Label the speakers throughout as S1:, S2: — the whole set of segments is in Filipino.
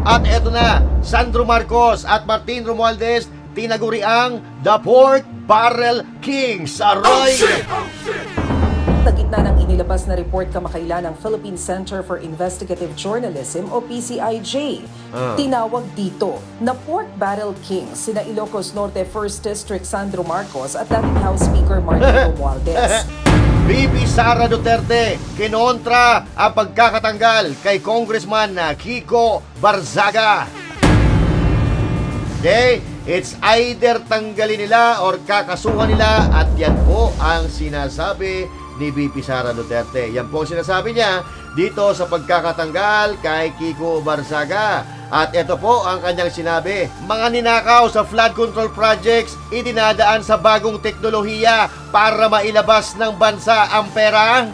S1: At eto na, Sandro Marcos at Martin Romualdez tinaguriang The Pork Barrel Kings. Aroy!
S2: Sa gitna ng inilabas na report kamakailan ng Philippine Center for Investigative Journalism o PCIJ, tinawag dito na Pork Barrel Kings sina Ilocos Norte 1st District Sandro Marcos at dating House Speaker Martin Romualdez.
S1: VP Sara Duterte kinontra ang pagkakatanggal kay Congressman Kiko Barzaga. Okay? It's either tanggalin nila or kakasuhan nila, at yan po ang sinasabi ni VP Sara Duterte. Yan po ang sinasabi niya dito sa pagkakatanggal kay Kiko Barzaga. At ito po ang kanyang sinabi: mga ninakaw sa flood control projects, idinadaan sa bagong teknolohiya para mailabas ng bansa ang pera.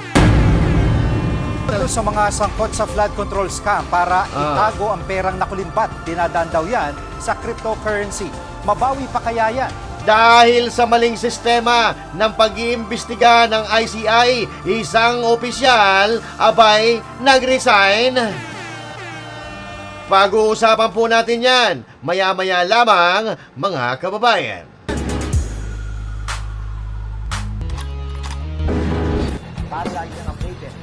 S3: Sa mga sangkot sa flood control scam para itago ang perang nakulimbat, dinadaan daw yan sa cryptocurrency. Mabawi pa kaya yan?
S1: Dahil sa maling sistema ng pag-iimbestiga ng ICI, isang opisyal abay nag-resign. Pag-uusapan po natin yan maya-maya lamang, mga kababayan.
S4: Para lagi kang updated.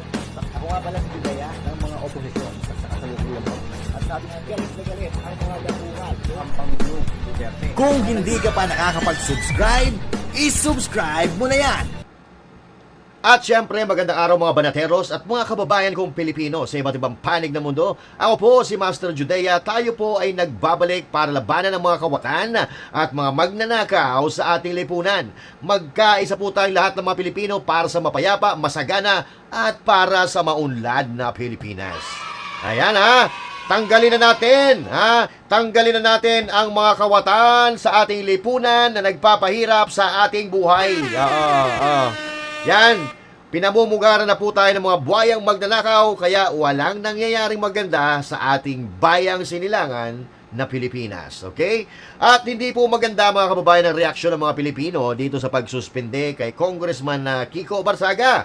S4: Ako nga pala si Bidaya ng mga oposisyon sa kasalukuyan mo. At sabi nga, galit na galit ang mga dapungan ng Pangulong Duterte.
S5: Kung hindi ka pa nakakapag-subscribe, isubscribe mo na yan!
S1: At syempre, magandang araw mga banateros at mga kababayan kong Pilipino sa iba't ibang panig ng mundo. Ako po si Master Judea. Tayo po ay nagbabalik para labanan ng mga kawatan at mga magnanakaw sa ating lipunan. Magkaisa po tayong lahat ng mga Pilipino para sa mapayapa, masagana at para sa maunlad na Pilipinas. Ayan ha! Tanggalin na natin, Tanggalin na natin ang mga kawatan sa ating lipunan na nagpapahirap sa ating buhay. Yan, pinamumugaran na po tayo ng mga buhayang magnanakaw, kaya walang nangyayaring maganda sa ating bayang sinilangan na Pilipinas. Okay? At hindi po maganda mga kababayan ang reaksyon ng mga Pilipino dito sa pagsuspende kay Congressman Kiko Barzaga.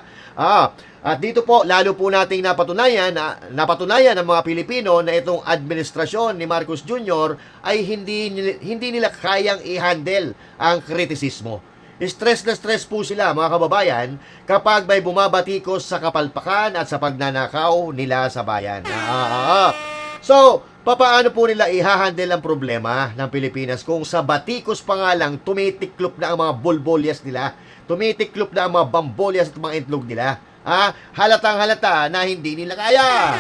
S1: At dito po, lalo po nating napatunayan ng mga Pilipino na itong administrasyon ni Marcos Jr. ay hindi nila kayang i-handle ang kritisismo. Stress na stress po sila mga kababayan kapag may bumabatikos sa kapalpakan at sa pagnanakaw nila sa bayan. So, papaano po nila i-handle ang problema ng Pilipinas kung sa batikos pa nga lang tumitiklop na ang mga bulbolyas nila, tumitiklop na ang mga bambolyas at mga itlog nila? Halatang halata na hindi nila kaya.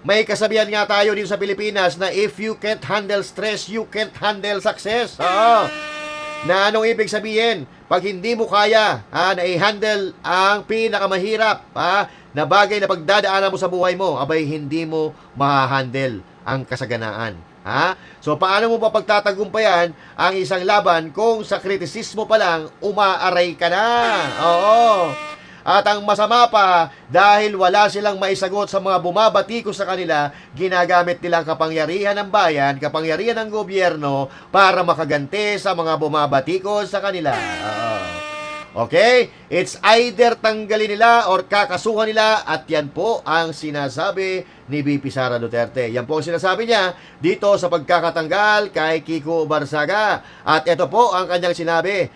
S1: May kasabihan nga tayo dito sa Pilipinas na if you can't handle stress, you can't handle success. Na anong ibig sabihin? Pag hindi mo kaya na i-handle ang pinakamahirap na bagay na pagdadaanan mo sa buhay mo, abay hindi mo ma-handle ang kasaganaan. So paano mo pa pagtatagumpayan ang isang laban kung sa kritisismo pa lang umaaray ka na? At ang masama pa, dahil wala silang maisagot sa mga bumabatiko sa kanila, ginagamit nilang kapangyarihan ng bayan, kapangyarihan ng gobyerno para makaganti sa mga bumabatiko sa kanila. Okay? It's either tanggalin nila or kakasuhan nila, at yan po ang sinasabi ni VP Sara Duterte. Yan po ang sinasabi niya dito sa pagkakatanggal kay Kiko Barzaga. At ito po ang kanyang sinabi.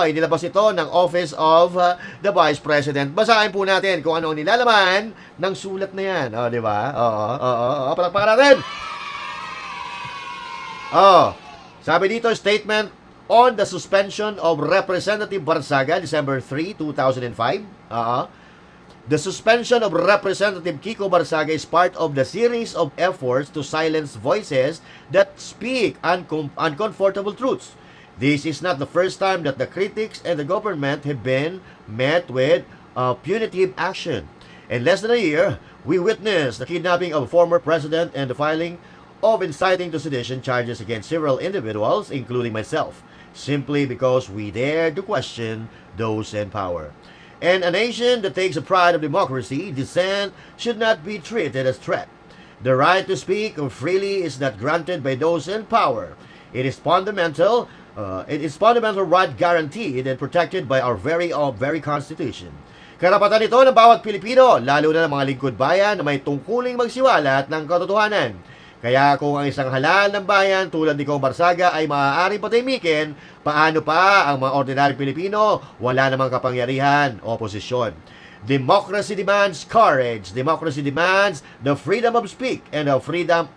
S1: Inilabas ito ng Office of the Vice President. Basahin po natin kung ano ang nilalaman ng sulat na yan. Di ba? Palakpakan natin! Sabi dito, statement on the suspension of Representative Barzaga, December 3, 2005. The suspension of Representative Kiko Barzaga is part of the series of efforts to silence voices that speak uncomfortable truths. This is not the first time that the critics and the government have been met with punitive action. In less than a year, we witnessed the kidnapping of a former president and the filing of inciting to sedition charges against several individuals, including myself, simply because we dared to question those in power. In a nation that takes a pride of democracy, dissent should not be treated as threat. The right to speak freely is not granted by those in power. It is fundamental right guaranteed and protected by our very Constitution. Karapatan ito ng bawat Pilipino, lalo na ng mga lingkod bayan na may tungkuling magsiwalat ng katotohanan. Kaya kung ang isang halal ng bayan tulad ni Kong Barsaga ay maaaring patahimikin, paano pa ang mga ordinaryong Pilipino? Wala namang kapangyarihan o posisyon. Democracy demands courage. Democracy demands the freedom of speak and the freedom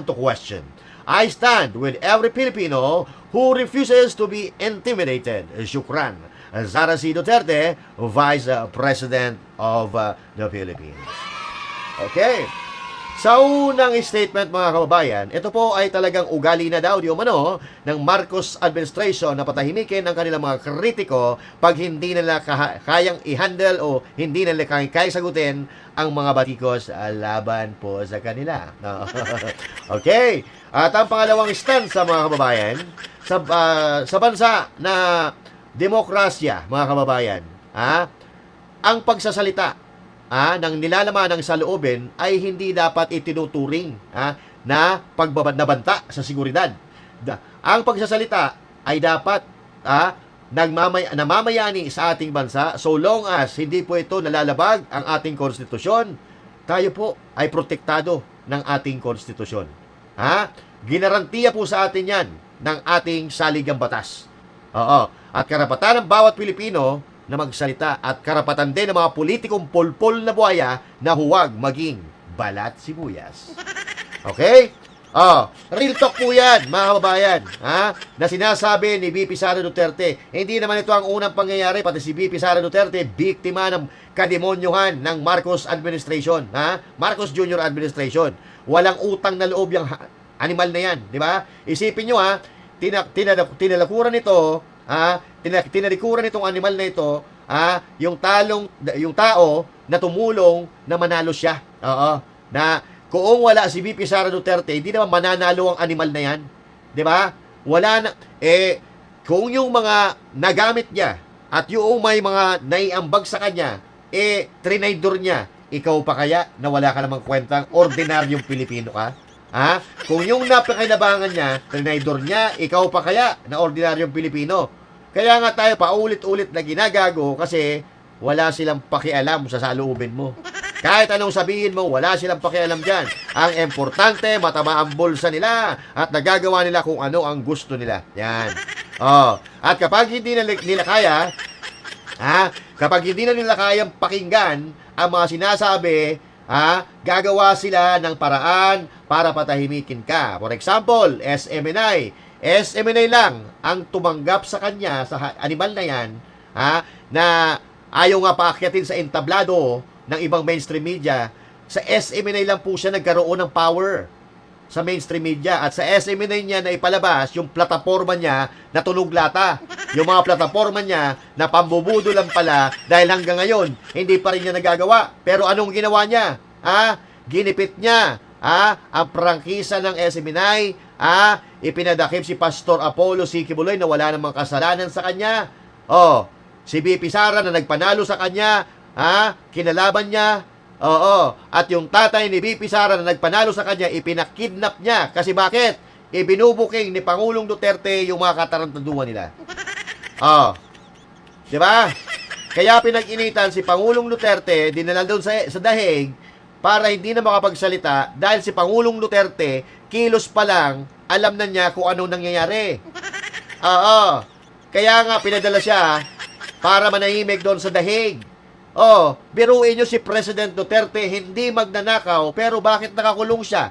S1: to question. I stand with every Filipino who refuses to be intimidated. Shukran. Sara C. Duterte, Vice President of the Philippines. Okay. Sa unang statement mga kababayan, ito po ay talagang ugali na daw di umano ng Marcos administration na patahimikin ang kanilang mga kritiko pag hindi nila kayang i-handle o hindi nila kayang sagutin ang mga batikos laban po sa kanila. Okay. At ang pangalawang stance sa mga kababayan, sa bansa na demokrasya, mga kababayan, ang pagsasalita ng nilalaman ng saloobin ay hindi dapat itinuturing na pagbabanta sa seguridad. Ang pagsasalita ay dapat namamayani sa ating bansa so long as hindi po ito nalalabag ang ating konstitusyon. Tayo po ay protektado ng ating konstitusyon. Ginarantiya po sa atin yan ng ating saligang batas. Oo. At karapatan ng bawat Pilipino na magsalita at karapatan din ng mga politikong polpol na buhaya na huwag maging balat sibuyas. Okay? Real talk po yan, mga kababayan, na sinasabi ni VP Sara Duterte. Hindi naman ito ang unang pangyayari, pati si VP Sara Duterte, biktima ng kademonyuhan ng Marcos administration, Marcos Jr. administration. Walang utang na loob yung animal na yan, di ba? Isipin nyo, tinalakuran nito, tinalikuran itong animal na ito, yung tao na tumulong na manalo siya. Na kung wala si VP Sara Duterte, hindi naman mananalo ang animal na yan. 'Di ba? Wala na kung yung mga nagamit niya at yung may mga naiambag sa kanya, trinaydor niya, ikaw pa kaya na wala ka namang kwentang ordinaryong Pilipino ka? Kung yung napakinabangan niya, trinaydor niya, ikaw pa kaya na ordinaryong Pilipino? Kaya nga tayo paulit-ulit na ginagago kasi wala silang pakialam sa saloobin mo. Kahit anong sabihin mo, wala silang pakialam dyan. Ang importante, mataba ang bulsa nila at nagagawa nila kung ano ang gusto nila. Yan. At kapag hindi nila kaya, kapag hindi na nila kayang pakinggan ang mga sinasabi, gagawa sila ng paraan para patahimikin ka. For example, SMNI lang ang tumanggap sa kanya, sa animal na yan, na ayaw nga paakyatin sa entablado ng ibang mainstream media. Sa SMNI lang po siya nagkaroon ng power sa mainstream media. At sa SMNI niya na ipalabas yung plataforma niya na tunog lata. Yung mga plataforma niya na pambubudo lang pala dahil hanggang ngayon, hindi pa rin niya nagagawa. Pero anong ginawa niya? Ginipit niya ang prangkisa ng SMNI, ipinadakip si Pastor Apollo C. Kibuloy na wala namang kasalanan sa kanya. Si VP Sara na nagpanalo sa kanya, kinalaban niya. At yung tatay ni VP Sara na nagpanalo sa kanya, ipinakidnap niya. Kasi bakit? Ibinubuking ni Pangulong Duterte yung mga katarantaduhan nila. Diba? Kaya pinag-initan si Pangulong Duterte, dinala doon sa dahig, para hindi na makapagsalita dahil si Pangulong Duterte, kilos pa lang, alam na niya kung anong nangyayari. Kaya nga pinadala siya para manahimik doon sa dahig. Biruin nyo si President Duterte, hindi magnanakaw, pero bakit nakakulong siya?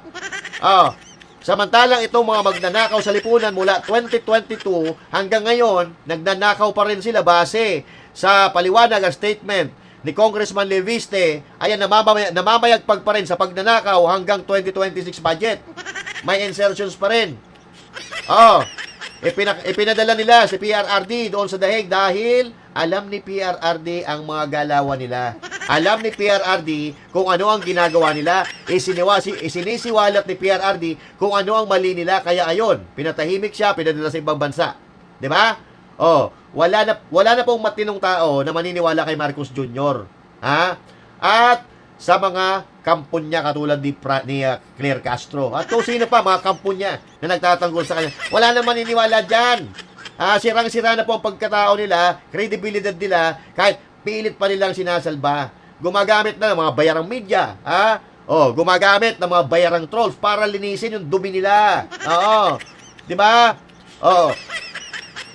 S1: Samantalang itong mga magnanakaw sa lipunan mula 2022 hanggang ngayon, nagnanakaw pa rin sila base sa paliwanag ang statement ni Congressman Leviste. Ayan, namamayagpag pa rin sa pagnanakaw hanggang 2026 budget. May insertions pa rin. Ipinadala nila si PRRD doon sa dahig dahil alam ni PRRD ang mga galawan nila. Alam ni PRRD kung ano ang ginagawa nila. Isinisiwalat ni PRRD kung ano ang mali nila. Kaya ayon, pinatahimik siya, pinadala sa ibang bansa. Diba? Wala na pong matinong tao na maniniwala kay Marcos Jr. At sa mga kampon niya katulad ni Claire Castro. At kung sino pa, mga kampon niya na nagtatanggol sa kanya. Wala na maniniwala dyan. Sirang-sira na po ang pagkatao nila, credibility nila, kahit pilit pa nilang sinasalba. Gumagamit na ng mga bayarang media, gumagamit ng mga bayarang trolls para linisin yung dumi nila. Oo. 'Di ba? Oo.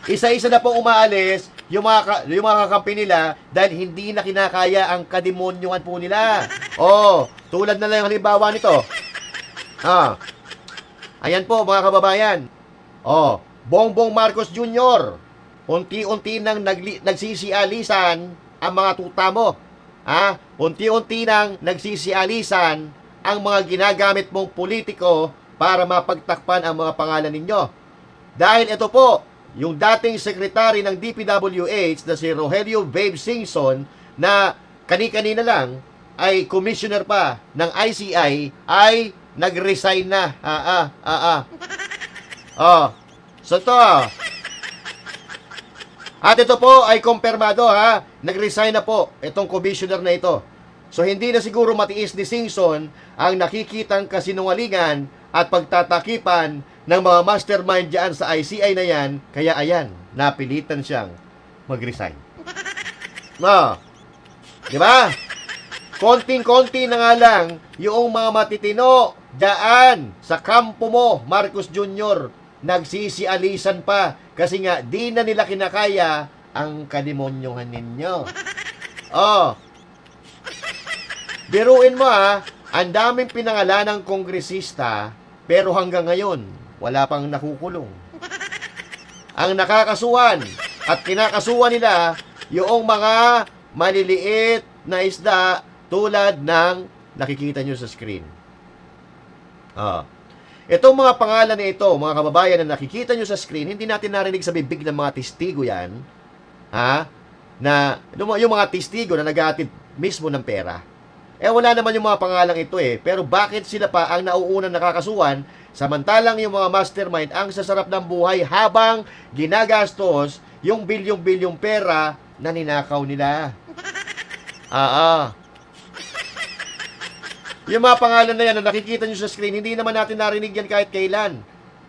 S1: Isa-isa na pong umaalis yung mga kakampi nila dahil hindi na kinakaya ang kademonyuhan po nila. Tulad na lang yung halimbawa nito. Ayan po mga kababayan. Bongbong Marcos Jr. Unti-unti nang nagsisialisan ang mga tuta mo. Unti-unti nang nagsisialisan ang mga ginagamit mong politiko para mapagtakpan ang mga pangalan ninyo. Dahil ito po, yung dating sekretary ng DPWH na si Rogelio Babe Singson na kani-kanina lang ay commissioner pa ng ICI ay nag-resign na. So to. At ito po ay kumpirmado nag-resign na po itong commissioner na ito. So hindi na siguro matiis ni Singson ang nakikitang kasinungalingan at pagtatakipan ng mga mastermind dyan sa ICI na yan, kaya ayan, napilitan siyang mag-resign. Di ba? Konting-konti na nga lang yung mga matitino dyan sa kampo mo, Marcos Jr., nagsisialisan pa kasi nga di na nila kinakaya ang kademonyuhan ninyo. Biruin mo ang daming pinangalan ng kongresista pero hanggang ngayon wala pang nakukulong. Ang nakakasuhan at kinakasuhan nila yung mga maliliit na isda tulad ng nakikita nyo sa screen. Itong mga pangalan na ito, mga kababayan na nakikita nyo sa screen, hindi natin narinig sa bibig ng mga testigo yan, na yung mga testigo na naghahatid mismo ng pera. Wala naman yung mga pangalang ito pero bakit sila pa ang nauunang nakakasuhan samantalang yung mga mastermind ang sasarap ng buhay habang ginagastos yung bilyong-bilyong pera na ninakaw nila. Yung mga pangalan na yan na nakikita nyo sa screen, hindi naman natin narinig yan kahit kailan.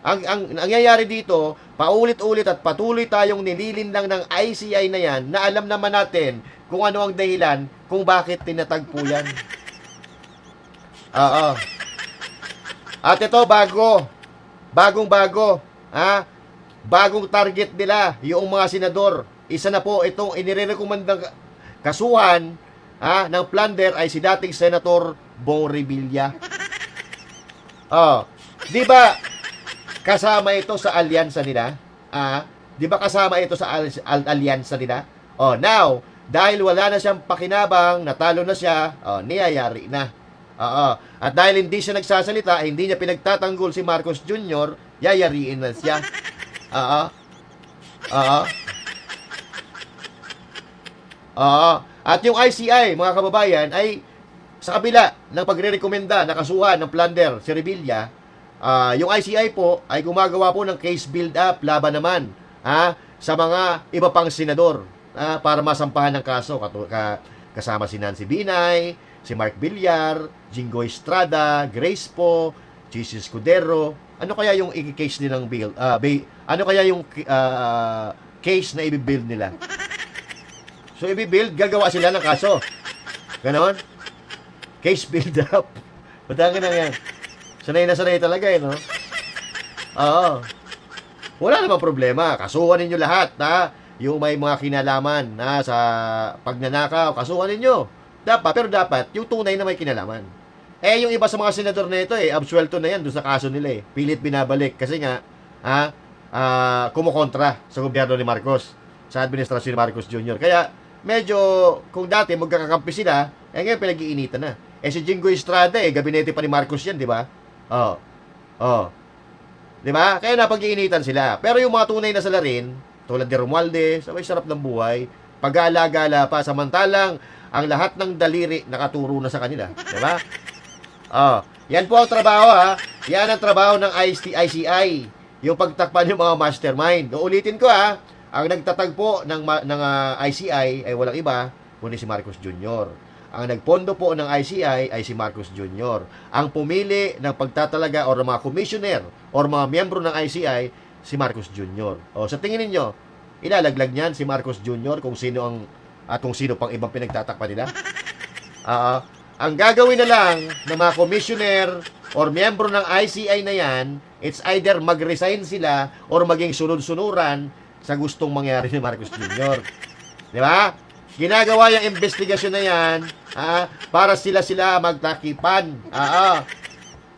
S1: Ang nangyayari dito, paulit-ulit at patuloy tayong nililinlang ng ICI na yan na alam naman natin kung ano ang dahilan kung bakit tinatagpo yan. At ito, bagong-bago, bagong target nila, yung mga senador. Isa na po itong inirekomendang kasuhan ng plunder ay si dating Senator Bong Revilla. Di ba kasama ito sa alyansa nila? Di ba kasama ito sa alyansa nila? Now, dahil wala na siyang pakinabang, natalo na siya, niyayari na. At dahil hindi siya nagsasalita, hindi niya pinagtatanggol si Marcos Jr., yayariin na siya. At yung ICI, mga kababayan, ay sa kabila ng pagre-rekomenda na kasuhan ng plunder si Revilla, yung ICI po ay gumagawa po ng case build-up laban naman sa mga iba pang senador para masampahan ng kaso. Kasama si Nancy Binay, si Mark Villar, Jingo Estrada, Grace Po, Chis Escudero. Ano kaya yung i-case nilang bill? Ano kaya yung case na i-build nila? So, i-build, gagawa sila ng kaso. Ganon? Case build-up. Patangin na yan. Sanay na sanay talaga no? Wala namang problema. Kasuhan ninyo lahat, yung may mga kinalaman sa pagnanakaw, kasuhan ninyo. Pero dapat, yung tunay na may kinalaman. Yung iba sa mga senador na ito, absuelto na yan doon sa kaso nila Pilit binabalik. Kasi nga, kumukontra sa gobyerno ni Marcos, sa administrasyon ni Marcos Jr. Kaya, medyo, kung dati magkakakampi sila, ngayon pinag-iinitan na. Si Jingo Estrada, gabinete pa ni Marcos yan, di ba? Di ba? Kaya napag-iinitan sila. Pero yung mga tunay na salarin, tulad ni Romualdez, sabay sarap ng buhay, pag-alagala pa, samantalang ang lahat ng daliri nakaturo na sa kanila. Di ba? Yan po ang trabaho, Yan ang trabaho ng ICI. Yung pagtakpan yung mga mastermind. Uulitin ko, ang nagtatagpo ng ICI ay walang iba, kundi si Marcos Jr. Ang nagpondo po ng ICI ay si Marcos Jr. Ang pumili ng pagtatalaga o mga commissioner o mga miyembro ng ICI, si Marcos Jr. Sa tingin ninyo, ilalaglag niyan si Marcos Jr. kung sino ang At kung sino pang ibang pinagtatakpan nila. Ang gagawin na lang ng mga commissioner or miyembro ng ICI na yan, it's either mag-resign sila or maging sunod-sunuran sa gustong mangyari ni Marcos Jr. Di ba? Ginagawa yung investigasyon na yan para sila magtakipan.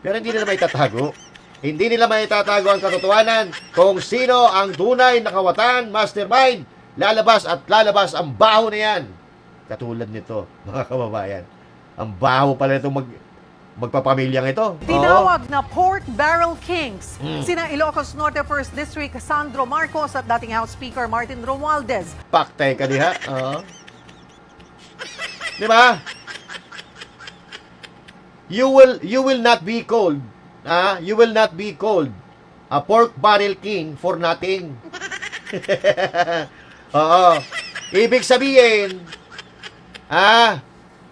S1: Pero hindi nila maitatago. Hindi nila maitatago ang katotohanan kung sino ang tunay na kawatan, mastermind. Lalabas at lalabas ang baho na yan. Katulad nito, mga kababayan. Ang baho pala itong magpapamilyang ito.
S6: Tinawag na Pork Barrel Kings sina Ilocos Norte 1st District Sandro Marcos at dating House Speaker Martin Romualdez.
S1: Paktay ka diha. Di ba? You will not be called. You will not be called a pork barrel king for nothing. Ibig sabihin,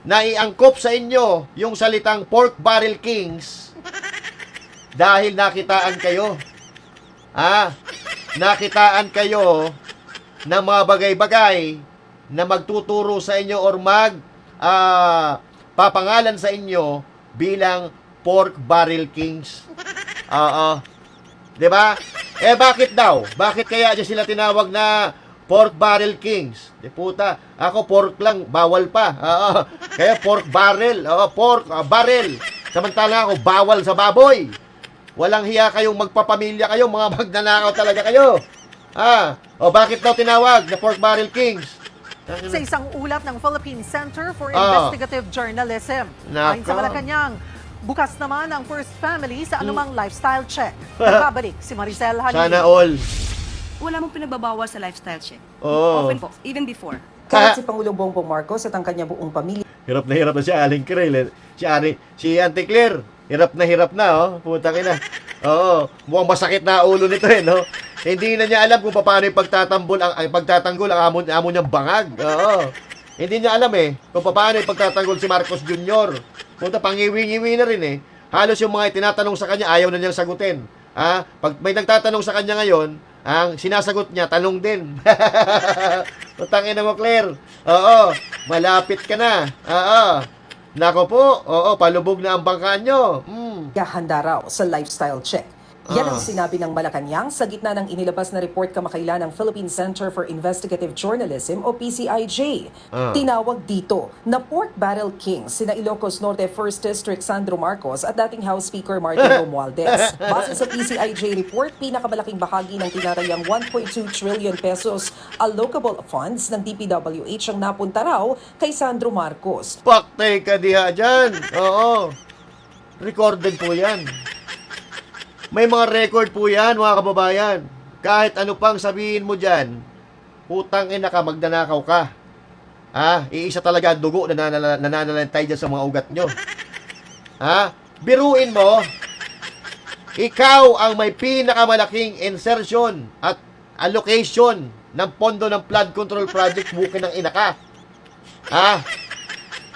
S1: naiangkop sa inyo yung salitang pork barrel kings dahil nakitaan kayo. Nakitaan kayo ng mga bagay-bagay na magtuturo sa inyo or papangalan sa inyo bilang pork barrel kings. Diba? Bakit daw? Bakit kaya dyan sila tinawag na pork barrel kings? Di puta, ako pork lang, bawal pa. Kaya pork barrel, pork barrel. Samantala ako, bawal sa baboy. Walang hiya kayong magpapamilya kayo, mga magnanakaw talaga kayo. Bakit daw tinawag na pork barrel kings?
S6: Sa isang ulat ng Philippine Center for Investigative Journalism. Ayon sa Malacanang, bukas naman ang first family sa anumang lifestyle check. Nagbabalik si Maricel Halil.
S1: Sana all.
S7: Wala mong pinagbabawal sa lifestyle check.
S1: Oo.
S7: Open po, even before.
S2: Kahit si Pangulong Bongbong Marcos at ang kanyang buong pamilya
S1: Hirap na si Aling Krel. Si Auntie Claire. Hirap na, Putang ina. Mukhang masakit na ulo nito, no? Hindi na niya alam kung paano pagtatanggol ang amo niyang bangag. Hindi niya alam kung paano pagtatanggol si Marcos Jr. Punta pangiwi-ngiwi na rin Halos yung mga tinatanong sa kanya ayaw na niyang sagutin. Pag may nagtatanong sa kanya ngayon, ang sinasagot niya tanong din. Putang ina mo, Claire. Malapit ka na. Nako po, palubog na ang bangka nyo.
S2: handa raw sa lifestyle check. Yan ang sinabi ng Malacanang sa gitna ng inilabas na report kamakailan ng Philippine Center for Investigative Journalism o PCIJ. Tinawag dito na pork barrel kings sina Ilocos Norte 1st District Sandro Marcos at dating House Speaker Martin Romualdez. Base sa PCIJ report, pinakamalaking bahagi ng tinatayang 1.2 trillion pesos allocable funds ng DPWH ang napunta raw kay Sandro Marcos.
S1: Paktay ka diha dyan. Oo. Recorded po yan. May mga record po yan, mga kababayan. Kahit ano pang sabihin mo dyan, putang ina ka, magnanakaw ka. Iisa talaga ang dugo na nananalantay dyan sa mga ugat nyo. Biruin mo, ikaw ang may pinakamalaking insertion at allocation ng pondo ng flood control project, bukin ng ina ka.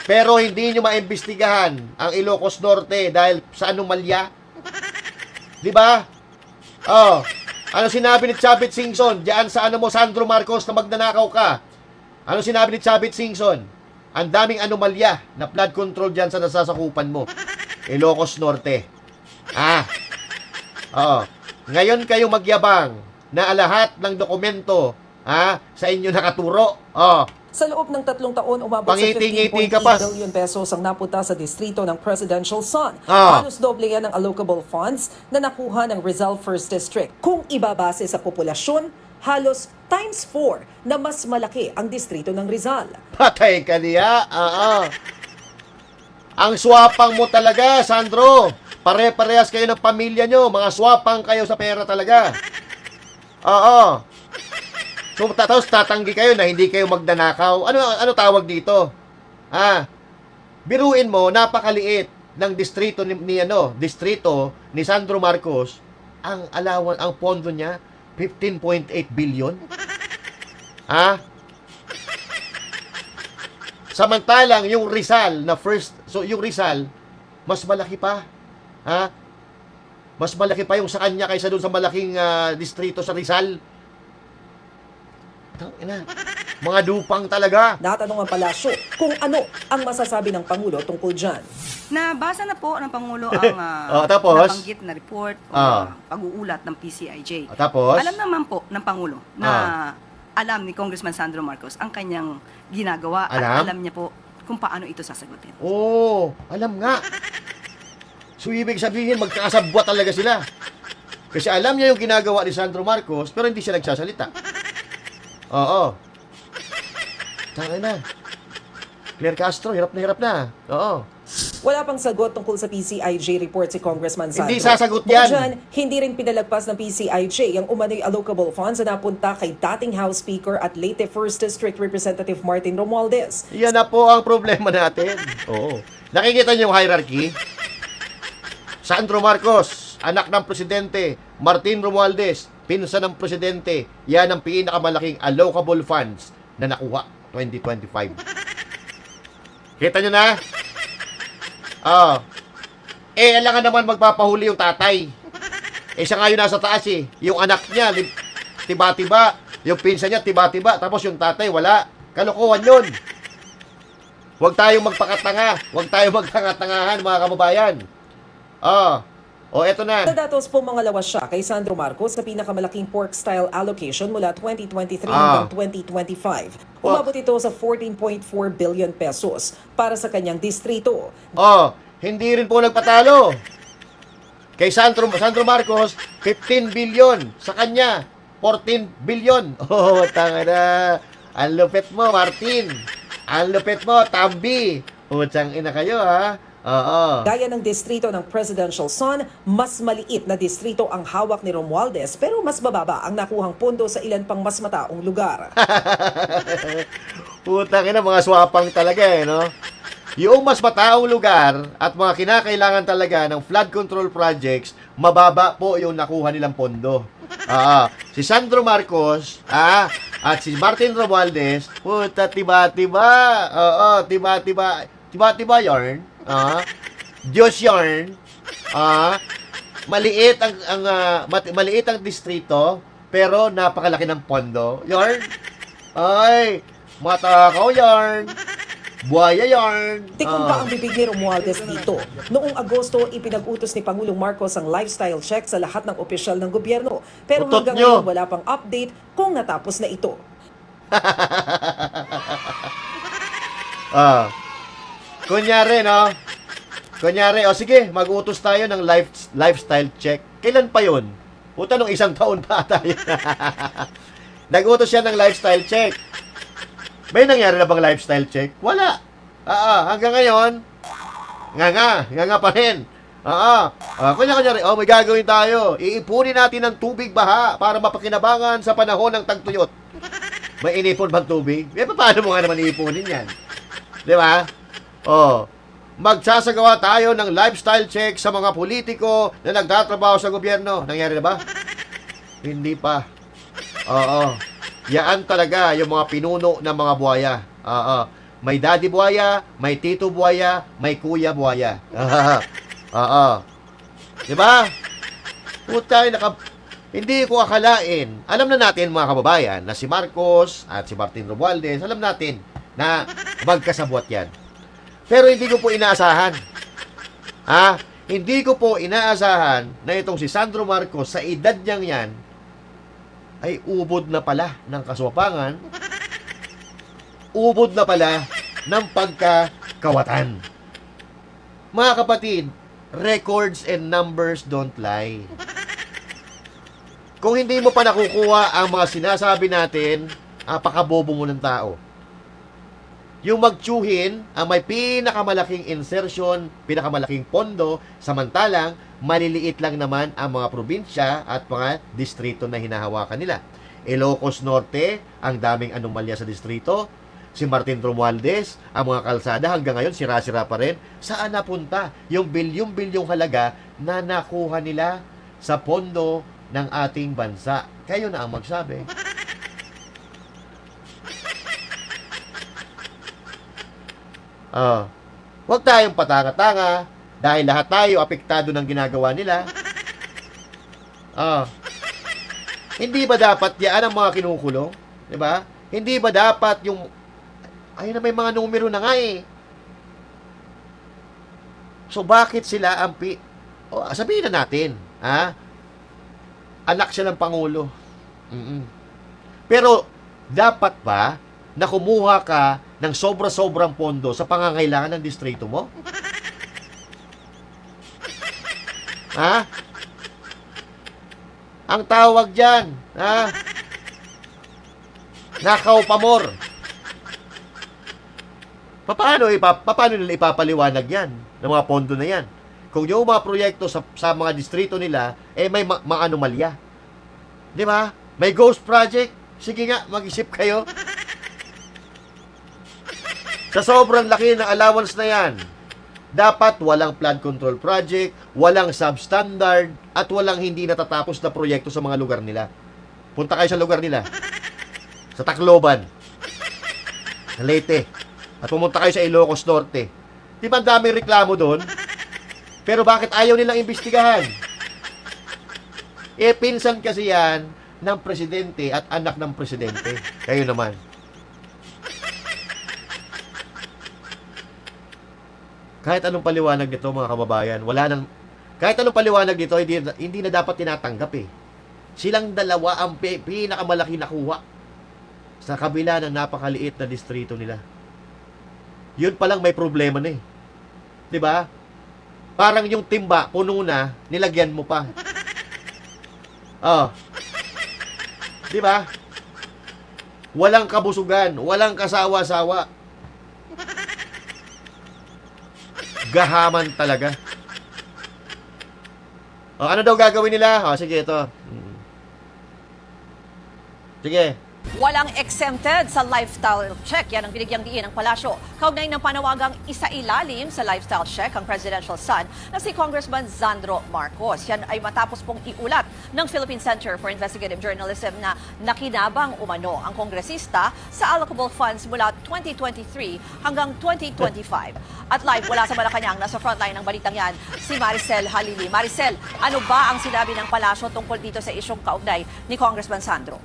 S1: Pero hindi nyo maimbestigahan ang Ilocos Norte dahil sa anomalya. Diba? Ano sinabi ni Chavit Singson diyan sa Sandro Marcos na magnanakaw ka? Ano sinabi ni Chavit Singson? Ang daming anomalya na flood control diyan sa nasasakupan mo. Ilocos Norte. Ngayon kayo magyabang na lahat ng dokumento sa inyo nakaturo.
S2: Sa loob ng 3 taon, umabot sa
S1: Pangiti-ngiti
S2: 15.8
S1: ka pa.
S2: billion pesos ang napunta sa distrito ng Presidential Son.
S1: Ah.
S2: Halos doble yan ang allocable funds na nakuha ng Rizal 1st District. Kung ibabase sa populasyon, halos times 4 na mas malaki ang distrito ng Rizal.
S1: Patay ka niya. Ang swapang mo talaga, Sandro. Pare-parehas kayo ng pamilya nyo. Mga swapang kayo sa pera talaga. So, tapos tatanggi kayo na hindi kayo magnanakaw. Ano tawag dito? Biruin mo, napakaliit ng distrito distrito ni Sandro Marcos. Ang pondo niya 15.8 billion. Samantalang yung Rizal na yung Rizal mas malaki pa. Mas malaki pa yung sa kanya kaysa doon sa malaking distrito sa Rizal. Ina. Mga dupang talaga.
S2: Natanong ang palasyo kung ano ang masasabi ng Pangulo tungkol dyan.
S7: Nabasa na po ng Pangulo ang
S1: tapos?
S7: nabanggit na report o pag-uulat ng PCIJ.
S1: Tapos?
S7: Alam naman po ng Pangulo na alam ni Congressman Sandro Marcos ang kanyang ginagawa at alam niya po kung paano ito sasagutin.
S1: Oo, alam nga. So, ibig sabihin, magkakasabwa talaga sila. Kasi alam niya yung ginagawa ni Sandro Marcos, pero hindi siya nagsasalita. Oo. Tanga na. Claire Castro, hirap na. Oo.
S2: Wala pang sagot tungkol sa PCIJ report si Congressman Sandro.
S1: Hindi sasagot
S2: Bukod
S1: yan.
S2: dyan, hindi rin pinalagpas ng PCIJ ang umano'y allocable funds na napunta kay dating House Speaker at Leyte 1st District Representative Martin Romualdez.
S1: Yan na po ang problema natin. Oo. Nakikita niyo yung hierarchy? Sandro Marcos, anak ng presidente. Martin Romualdez, pinsan ng presidente. Yan ang pinakamalaking allocable funds na nakuha 2025. Kita nyo na? Alangan naman magpapahuli yung tatay. Siya nga yung nasa taas eh. Yung anak niya, tiba-tiba. Yung pinsan niya, tiba-tiba. Tapos yung tatay, wala. Kalokohan yun. Huwag tayong magpakatanga. Huwag tayong magtanga-tangahan, mga kababayan. Eto na.
S2: Nadatos po mga lawas siya kay Sandro Marcos sa pinakamalaking pork-style allocation mula 2023 hanggang 2025. Umabot ito sa 14.4 billion pesos para sa kanyang distrito.
S1: Hindi rin po nagpatalo. Kay Sandro Marcos, 15 billion. Sa kanya, 14 billion. Tanga na. Ang lupit mo, Martin. Ang lupit mo, Tambi. Utsang ina kayo, ha?
S2: Gaya ng distrito ng Presidential Son, mas maliit na distrito ang hawak ni Romualdez pero mas bababa ang nakuhang pondo sa ilan pang mas mataong lugar.
S1: Putang ina, mga swapang talaga no? Yung mas mataong lugar at mga kinakailangan talaga ng flood control projects, mababa po yung nakuha nilang pondo. Si Sandro Marcos, at si Martin Romualdez, puta, tiba-tiba. Tiba-tiba yarn. Diyos yarn. Maliit ang distrito pero napakalaki ng pondo. Yarn. Ay, matakaw yarn. Buhaya yarn.
S2: Tikong pa ang bibig ni Romualdez dito. Noong Agosto, ipinag-utos ni Pangulong Marcos ang lifestyle check sa lahat ng opisyal ng gobyerno. Pero
S1: Utot
S2: hanggang
S1: nyo.
S2: ngayon wala pang update kung natapos na ito.
S1: Kunyari, no? Sige, mag-utos tayo ng lifestyle check. Kailan pa yun? Puta, nung 1 taon pa tayo. Nag-utos siya ng lifestyle check. May nangyari na bang lifestyle check? Wala. Hanggang ngayon, nga pa rin. Kunyari, may gagawin tayo. Iipunin natin ng tubig baha para mapakinabangan sa panahon ng tagtuyot. May inipon bang tubig? Paano mo nga naman iipunin yan? Di ba? Magsasagawa tayo ng lifestyle check sa mga politiko na nagtatrabaho sa gobyerno. Nangyari na ba? Hindi pa. Yaan talaga yung mga pinuno ng mga buhaya. May daddy buhaya, may tito buhaya, may kuya buhaya. Diba? Putay, hindi ko akalain. Alam na natin mga kababayan na si Marcos at si Martin Romualdez, alam natin na magkasabwat yan. Pero hindi ko po inaasahan. Hindi ko po inaasahan na itong si Sandro Marcos sa edad niyang yan ay ubod na pala ng kaswapangan, ubod na pala ng pagkakawatan. Mga kapatid, records and numbers don't lie. Kung hindi mo pa nakukuha ang mga sinasabi natin, apakabobo mo ng tao. Yung magtsuhin ang may pinakamalaking insertion, pinakamalaking pondo, samantalang maliliit lang naman ang mga probinsya at mga distrito na hinahawakan nila. Ilocos Norte, ang daming anomalya sa distrito. Si Martin Romualdez, ang mga kalsada hanggang ngayon sira-sira pa rin. Saan napunta yung bilyong-bilyong halaga na nakuha nila sa pondo ng ating bansa? Kayo na ang magsabi. Huwag tayong patanga-tanga dahil lahat tayo apektado ng ginagawa nila. Hindi ba dapat yaan ang mga kinukulong? Diba? Hindi ba dapat yung, ayun na may mga numero na nga eh. So, bakit sila ang sabihin na natin, anak siya ng Pangulo. Pero, dapat ba na kumuha ka ng sobra-sobrang pondo sa pangangailangan ng distrito mo? Ang tawag dyan, nakaw pamor. Paano nila ipapaliwanag yan, ng mga pondo na yan? Kung yung mga proyekto sa mga distrito nila, may mga anomalya. Di ba? May ghost project. Sige nga, mag-isip kayo. Sa sobrang laki ng allowance na yan, dapat walang flood control project, walang substandard, at walang hindi natatapos na proyekto sa mga lugar nila. Punta kayo sa lugar nila. Sa Tacloban, sa Leyte, at pumunta kayo sa Ilocos Norte. Di ba ang daming reklamo doon? Pero bakit ayaw nilang imbestigahan? Pinsan kasi yan ng presidente at anak ng presidente. Kayo naman. Kahit anong paliwanag nito, mga kababayan, kahit anong paliwanag nito, hindi na dapat tinatanggap eh. Silang dalawa ang pinakamalaki nakuha sa kabila ng napakaliit na distrito nila. Yun palang may problema na eh. 'Di ba? Parang yung timba, puno na, nilagyan mo pa. Di ba? Walang kabusugan, walang kasawa-sawa. Gahaman talaga. Ano daw gagawin nila? Sige, ito. Sige.
S8: Walang exempted sa lifestyle check. Yan ang binigyang diin ng palasyo. Kaugnay ng panawagang isa-ilalim sa lifestyle check ang presidential son na si Congressman Sandro Marcos. Yan ay matapos pong iulat ng Philippine Center for Investigative Journalism na nakinabang umano ang kongresista sa allocable funds mula 2023 hanggang 2025. At live wala sa Malacanang, nasa frontline ng balitang yan, si Maricel Halili. Maricel, ano ba ang sinabi ng palasyo tungkol dito sa isyong kaugnay ni Congressman Sandro?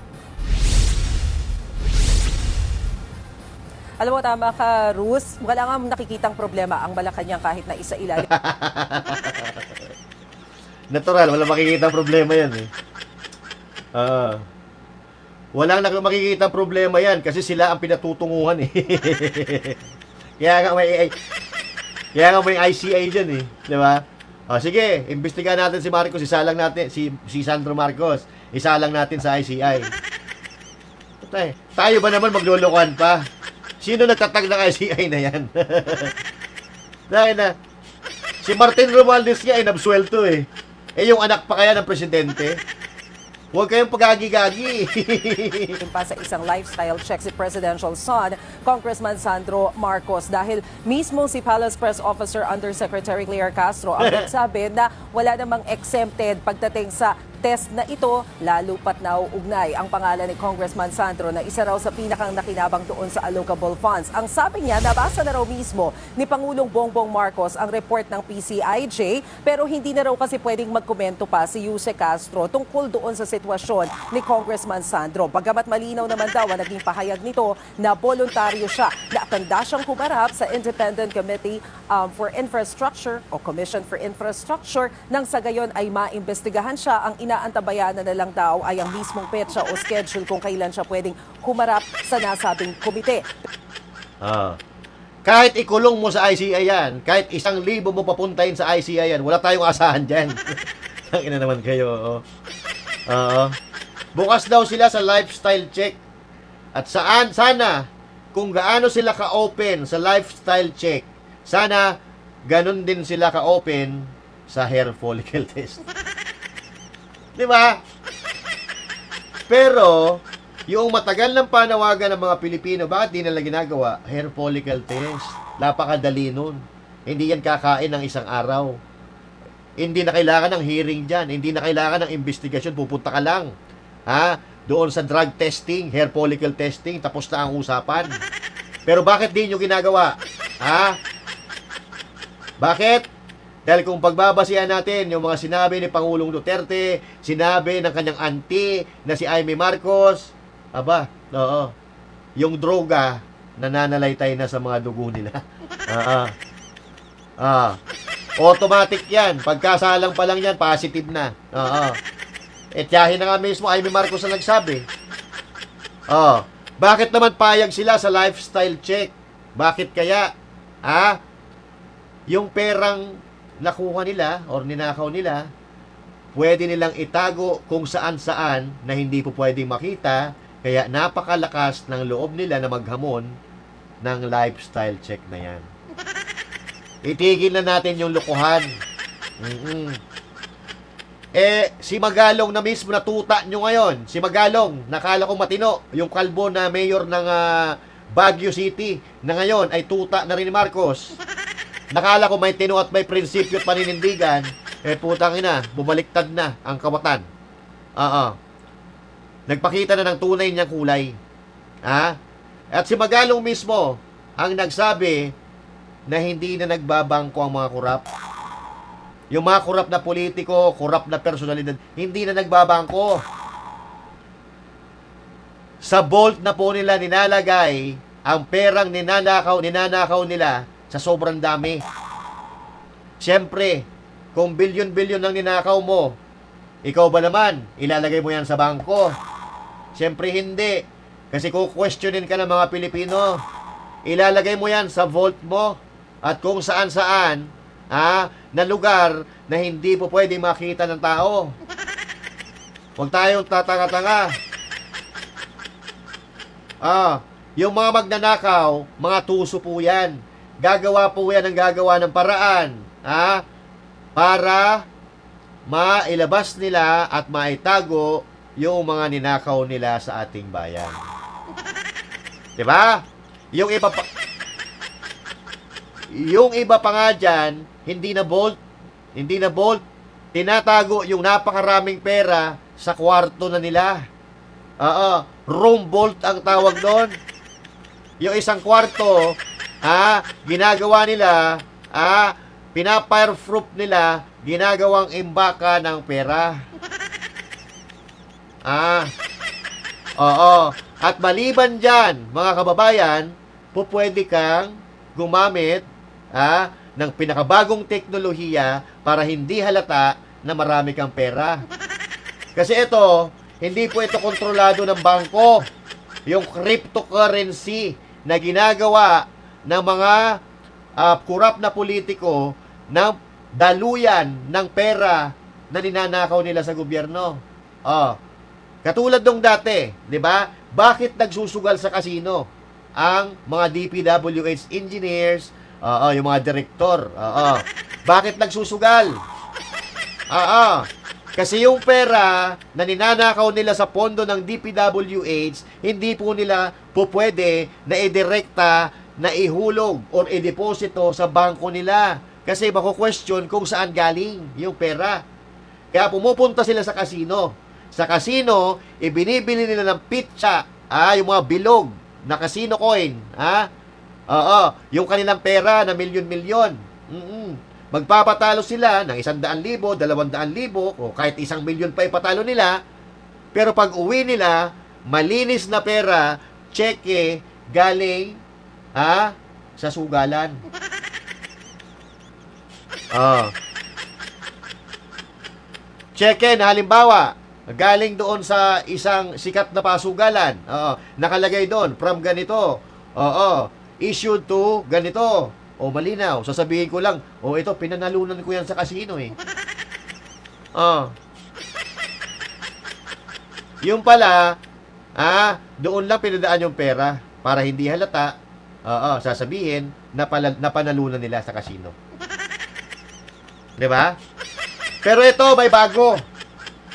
S2: Alam mo, tama ka, Rus. Wala nga nakikitang problema ang Malacanang kahit na isa-ilalim.
S1: Natural, wala makikita problema yan eh. Walang makikita problema yan kasi sila ang pinatutunguhan eh. Kaya nga may ICA dyan eh. Di ba? Sige, imbestigahan natin si Marcos, isalang natin, si Sandro Marcos, isalang natin sa ICI. Tayo ba naman maglulukuhan pa? Sino nagtatag ng ICI na yan? Dahil na, si Martin Romualdez nga ay nabsuelto eh. Yung anak pa kaya ng presidente? Huwag kayong pagagi-gagi.
S2: Pa sa isang lifestyle check si presidential son, Congressman Sandro Marcos, dahil mismo si Palace Press Officer Undersecretary Claire Castro ang nagsabi na wala namang exempted pagdating sa test na ito, lalo pat nauugnay ang pangalan ni Congressman Sandro na isa raw sa pinakang nakinabang doon sa allocable funds. Ang sabi niya, nabasa na raw mismo ni Pangulong Bongbong Marcos ang report ng PCIJ, pero hindi na raw kasi pwedeng magkomento pa si Yuse Castro tungkol doon sa sitwasyon ni Congressman Sandro. Bagamat malinaw naman daw ang naging pahayag nito na voluntaryo siya na handa siyang humarap sa Independent Committee for Infrastructure o Commission for Infrastructure nang sa gayon ay maimbestigahan siya. Ang inaantabayanan na lang daw ay ang mismong petsa o schedule kung kailan siya pwedeng humarap sa nasabing komite.
S1: Kahit ikulong mo sa ICI yan, kahit 1,000 mo papuntahin sa ICI yan, wala tayong asahan dyan. Tangina naman kayo. Bukas daw sila sa lifestyle check. At sana, kung gaano sila ka-open sa lifestyle check, sana ganun din sila ka-open sa hair follicle test. Di ba? Pero, yung matagal ng panawagan ng mga Pilipino, bakit di nila ginagawa? Hair follicle test. Napakadali nun. Hindi yan kakain ng isang araw. Hindi na kailangan ng hearing dyan. Hindi na kailangan ng investigasyon. Pupunta ka lang. Doon sa drug testing, hair follicle testing, tapos na ang usapan. Pero bakit di nyo ginagawa? Bakit? Dahil kung pagbabasihan natin yung mga sinabi ni Pangulong Duterte, sinabi ng kanyang auntie na si Amy Marcos, yung droga nananalaytay na sa mga dugo nila. Automatic yan. Pagkasalang pa lang yan, positive na. Tiyahin na nga mismo, Amy Marcos na nagsabi. Bakit naman payag sila sa lifestyle check? Bakit kaya? Yung perang nakuha nila or ninakaw nila, pwede nilang itago kung saan-saan na hindi po pwedeng makita, kaya napakalakas ng loob nila na maghamon ng lifestyle check na yan. Itigil na natin yung lokohan. Si Magalong na mismo natuta nyo ngayon. Si Magalong, nakala ko matino. Yung kalbo na mayor ng Baguio City na ngayon ay tuta na rin ni Marcos. Nakala ko may tino at may prinsipyo at paninindigan. Putang ina, bumaliktad na ang kawatan. Nagpakita na ng tunay niyang kulay. At si Magalong mismo ang nagsabi na hindi na nagbabangko ang mga kurap. Yung mga kurap na politiko, kurap na personalidad, hindi na nagbabangko. Sa vault na po nila ninalagay ang perang ninanakaw nila sa sobrang dami. Siyempre, kung bilyon-bilyon ang ninakaw mo, ikaw ba naman, ilalagay mo yan sa bangko? Siyempre hindi. Kasi kung questionin ka ng mga Pilipino, ilalagay mo yan sa vault mo at kung saan-saan na lugar na hindi po pwede makita ng tao. Huwag tayong tatanga-tanga. Yung mga magnanakaw, mga tuso po yan. Gagawa po yan ng gagawa ng paraan. Para mailabas nila at maitago yung mga ninakaw nila sa ating bayan. Diba? Yung iba pa nga dyan, hindi na bolt. Tinatago yung napakaraming pera sa kwarto na nila. Room vault ang tawag doon. Yung isang kwarto, ginagawa nila, pinafireproof nila, ginagawang imbaka ng pera. At maliban dyan, mga kababayan, pwede kang gumamit ng pinakabagong teknolohiya para hindi halata na marami kang pera. Kasi ito, hindi po ito kontrolado ng bangko. Yung cryptocurrency na ginagawa ng mga kurap na politiko na daluyan ng pera na ninanakaw nila sa gobyerno. Katulad nung dati, di ba? Bakit nagsusugal sa kasino ang mga DPWH engineers, yung mga direktor? Bakit nagsusugal? Kasi yung pera na ninanakaw nila sa pondo ng DPWH, hindi po nila pwede na idirekta na ihulog or ideposito sa bangko nila. Kasi mako-question kung saan galing yung pera. Kaya pumupunta sila sa kasino. Sa kasino, ibinibili nila ng pitsa, yung mga bilog na casino coin, yung kanilang pera na milyon-milyon. Magpapatalo sila ng 100,000, 200,000, o kahit 1,000,000 pa ipatalo nila. Pero pag uwi nila, malinis na pera, cheque, galing sa sugalan. Cheque na halimbawa, galing doon sa isang sikat na pasugalan. Nakalagay doon, from ganito. Issued to ganito. Malinaw. Sasabihin ko lang, ito, pinanalunan ko yan sa kasino eh. Yung pala, doon lang pinadaan yung pera para hindi halata. Sasabihin na panalunan nila sa kasino. Diba? Pero ito, may bago.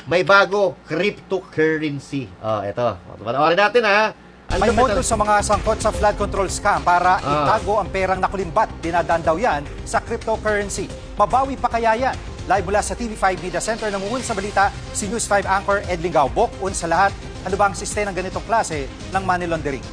S1: May bago, cryptocurrency. Ito. Panoorin natin
S3: May modus sa mga sangkot sa flood control scam para itago ang perang nakulimbat. Dinadaan daw yan sa cryptocurrency. Mabawi pa kaya yan? Live mula sa TV5 Media Center, nangungun sa balita si News 5 anchor Edling Gaubok. Sa lahat, ano ba ang sistema ng ganitong klase ng money laundering?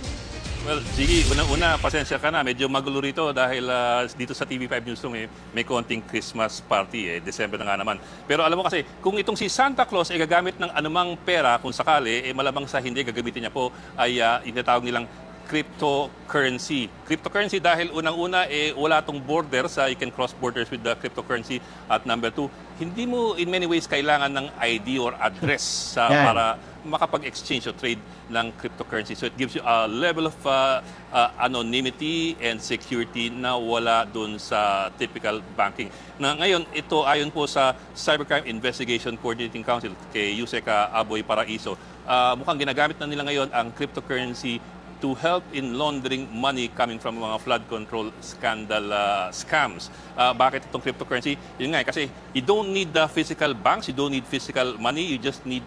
S9: Well, Jiggy, unang-una, pasensya ka na. Medyo magulo rito dahil dito sa TV5 Newsroom may konting Christmas party. December na nga naman. Pero alam mo kasi, kung itong si Santa Claus ay gagamit ng anumang pera, kung sakali, malamang sa hindi gagamitin niya po, ay inatawag nilang cryptocurrency. Cryptocurrency dahil unang-una wala tong border sa you can cross borders with the cryptocurrency. At number two, hindi mo in many ways kailangan ng ID or address para makapag-exchange o trade ng cryptocurrency. So it gives you a level of anonymity and security na wala dun sa typical banking. Na ngayon, ito ayon po sa Cybercrime Investigation Coordinating Council kay Yusek Aboy Paraiso, mukhang ginagamit na nila ngayon ang cryptocurrency to help in laundering money coming from mga flood control scandal scams. Bakit itong cryptocurrency? Yun nga, kasi you don't need the physical banks, you don't need physical money, you just need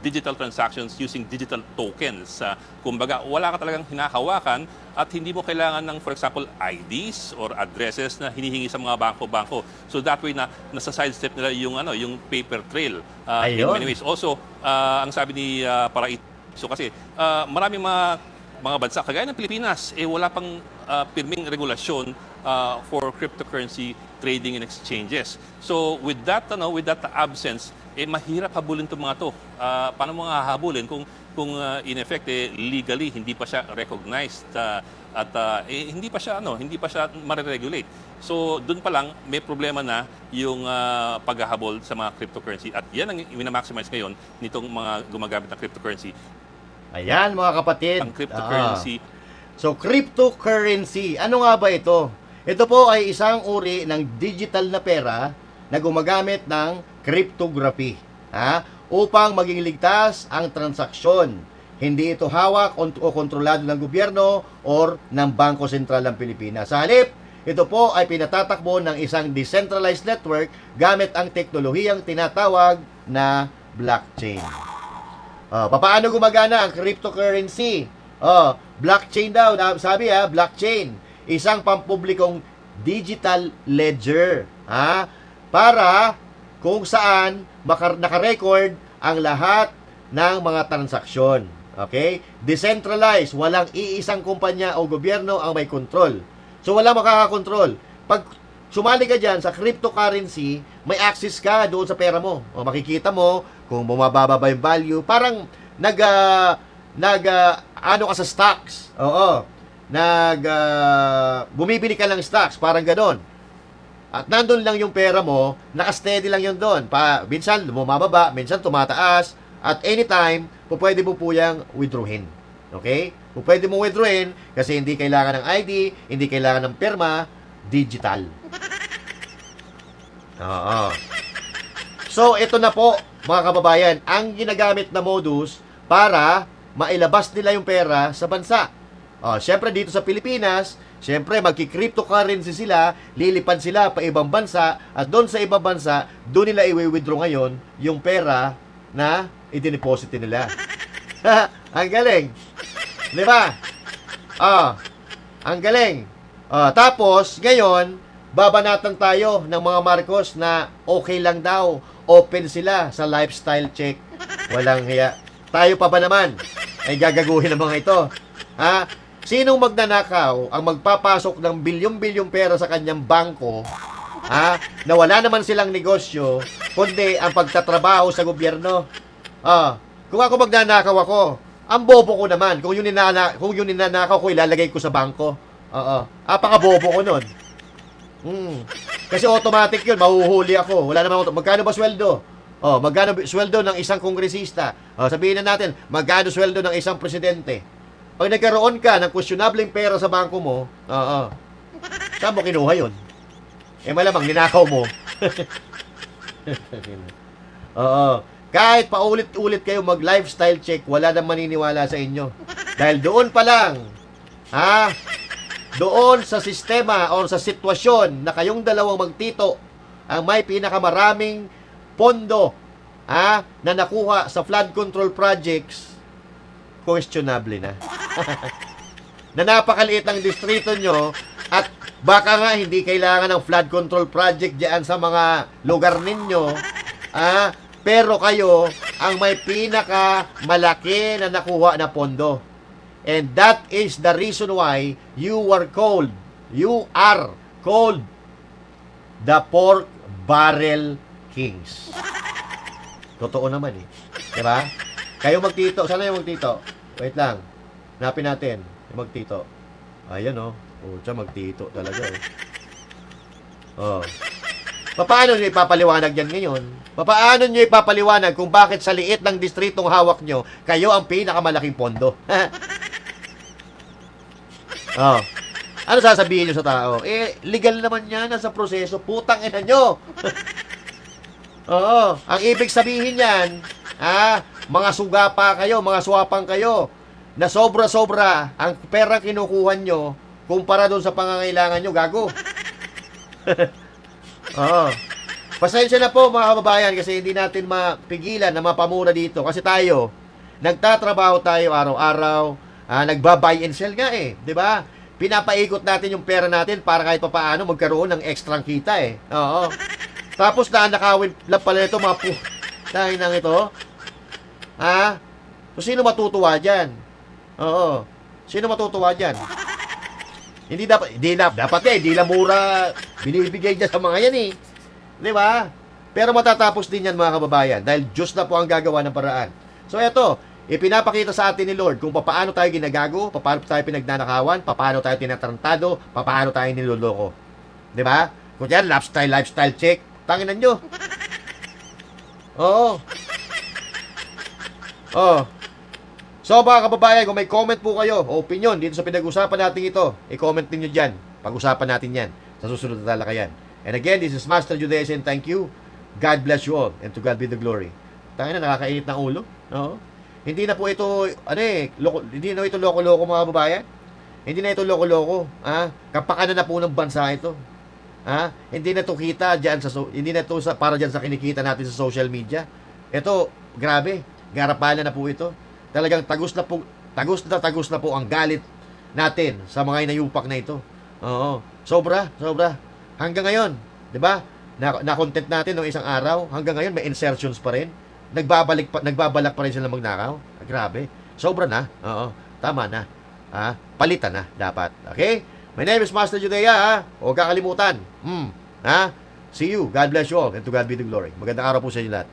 S9: digital transactions using digital tokens. Kumbaga, wala ka talagang hinahawakan at hindi mo kailangan ng, for example, IDs or addresses na hinihingi sa mga bangko-bangko. So that way na nasa sidestep nila yung paper trail in many ways. Also, ang sabi ni Paraiso kasi marami mga bansa kagaya ng Pilipinas wala pang pirming regulasyon for cryptocurrency trading and exchanges. So with that absence, mahirap habulin itong mga to. Paano mo nga habulin kung in effect legally hindi pa siya recognized at hindi pa siya mare-regulate. So doon pa lang may problema na yung paghahabol sa mga cryptocurrency at yan ang minamaximize ngayon nitong mga gumagamit ng cryptocurrency.
S1: Ayan mga kapatid.
S9: Ang cryptocurrency.
S1: So cryptocurrency, ano nga ba ito? Ito po ay isang uri ng digital na pera na gumagamit ng cryptography upang maging ligtas ang transaksyon. Hindi ito hawak o kontrolado ng gobyerno or ng Bangko Sentral ng Pilipinas. Sa halip, ito po ay pinatatakbo ng isang decentralized network gamit ang teknolohiyang tinatawag na blockchain. Paano gumagana ang cryptocurrency? Blockchain daw, sabi blockchain. Isang pampublikong digital ledger. Para kung saan nakarecord ang lahat ng mga transaksyon. Okay? Decentralized, walang iisang kumpanya o gobyerno ang may control. So wala makakakontrol. Pag sumali ka dyan sa cryptocurrency, may access ka doon sa pera mo. Makikita mo kung bumababa ba yung value. Parang ano ka sa stocks. Bumibili ka ng stocks, parang ganon. At nandun lang yung pera mo, naka-steady lang yun doon. Minsan bumababa, minsan tumataas, at anytime, pwede mo po yung withdrawin. Okay? Pwede mo withdrawin kasi hindi kailangan ng ID, hindi kailangan ng perma, digital. So, ito na po, mga kababayan, ang ginagamit na modus para mailabas nila yung pera sa bansa. Siyempre dito sa Pilipinas, siyempre magki-cryptocurrency sila, lilipad sila pa ibang bansa, at doon sa ibang bansa, doon nila i-withdraw ngayon yung pera na i-deposit nila. Ang galing. Di ba? Ang galing. Tapos, ngayon, babanatan tayo ng mga Marcos na okay lang daw, open sila sa lifestyle check. Walang hiya. Tayo pa ba naman ay gagaguhin ng mga ito? Sinong magnanakaw ang magpapasok ng bilyong-bilyong pera sa kanyang bangko na wala naman silang negosyo kundi ang pagtatrabaho sa gobyerno? Kung ako magnanakaw ako, ang bobo ko naman. Kung yun ninanakaw ko, ilalagay ko sa bangko. Apaka-bobo ko nun. Kasi automatic yun, mahuhuli ako. Wala naman, magkano ba sweldo? Magkano sweldo ng isang kongresista? Sabihin na natin, magkano sweldo ng isang presidente? Pag nagkaroon ka ng questionableng pera sa bangko mo, saan mo kinuha yun? Malamang ninakaw mo. Kahit paulit-ulit kayo mag-lifestyle check, wala nang maniniwala sa inyo. Dahil doon pa lang, doon sa sistema o sa sitwasyon na kayong dalawang magtito ang may pinakamaraming pondo na nakuha sa flood control projects, questionable na. Na napakaliit ang distrito nyo at baka nga hindi kailangan ng flood control project diyan sa mga lugar ninyo, pero kayo ang may pinakamalaki na nakuha na pondo. And that is the reason why you are called the pork barrel kings. Totoo naman diba? Kayo magtito. Sana yung magtito. Wait lang. Hanapin natin. Magtito. Ayan, oh. Siya magtito talaga, oh. Paano nyo ipapaliwanag yan ngayon? Paano nyo ipapaliwanag kung bakit sa liit ng distritong hawak nyo, kayo ang pinakamalaking pondo? Oh. Ano sasabihin nyo sa tao? Legal naman yan, nasa proseso. Putang ina nyo. Oo. Ang ibig sabihin yan, mga sugapa kayo, mga swapang kayo, na sobra-sobra ang pera kinukuha nyo kumpara doon sa pangangailangan nyo, gago. Oo. Pasensya na po mga kababayan kasi hindi natin mapigilan na mapamura dito kasi tayo, nagtatrabaho tayo araw-araw, nagba-buy and sell nga di ba? Pinapaikot natin yung pera natin para kahit papaano magkaroon ng extra kita Oo. Tapos nakakawin lang pala ito mga dahil nang ito. So sino matutuwa dyan? Oo. Sino matutuwa dyan? Hindi lang mura binibigay dyan sa mga yan Di ba? Pero matatapos din yan mga kababayan dahil Diyos na po ang gagawa ng paraan. So eto, ipinapakita sa atin ni Lord kung paano tayo ginagago, paano tayo pinagnanakawan, paano tayo tinatarantado, paano tayo niloloko. Di ba? Kung yan, lifestyle check, tanginan nyo. Oo. So mga kababayan, kung may comment po kayo o opinion dito sa pinag-usapan natin ito, i-comment niyo dyan. Pag-usapan natin yan sa susunod na talakayan. And again, this is Master Judaism. Thank you. God bless you all. And to God be the glory. Tangina, nakakainit ng ulo. Oo. Hindi na po ito, hindi na ito loko-loko mga kababayan. Hindi na ito loko-loko. Kapakanan na po ng bansa ito. Hindi na ito kita dyan hindi na ito para dyan sa kinikita natin sa social media. Ito, grabe. Garapalan na po ito. Talagang tagos na po ang galit natin sa mga inayupak na ito. Oo. Sobra. Hanggang ngayon, 'di ba? Na-content natin ng isang araw, hanggang ngayon may insertions pa rin. Nagbabalak pa rin sila magnakaw. Grabe. Sobra na. Oo. Tama na. Palitan na dapat. Okay? My name is Master Judea, Huwag kakalimutan. See you. God bless you all and to God be the glory. Magandang araw po sa inyo lahat.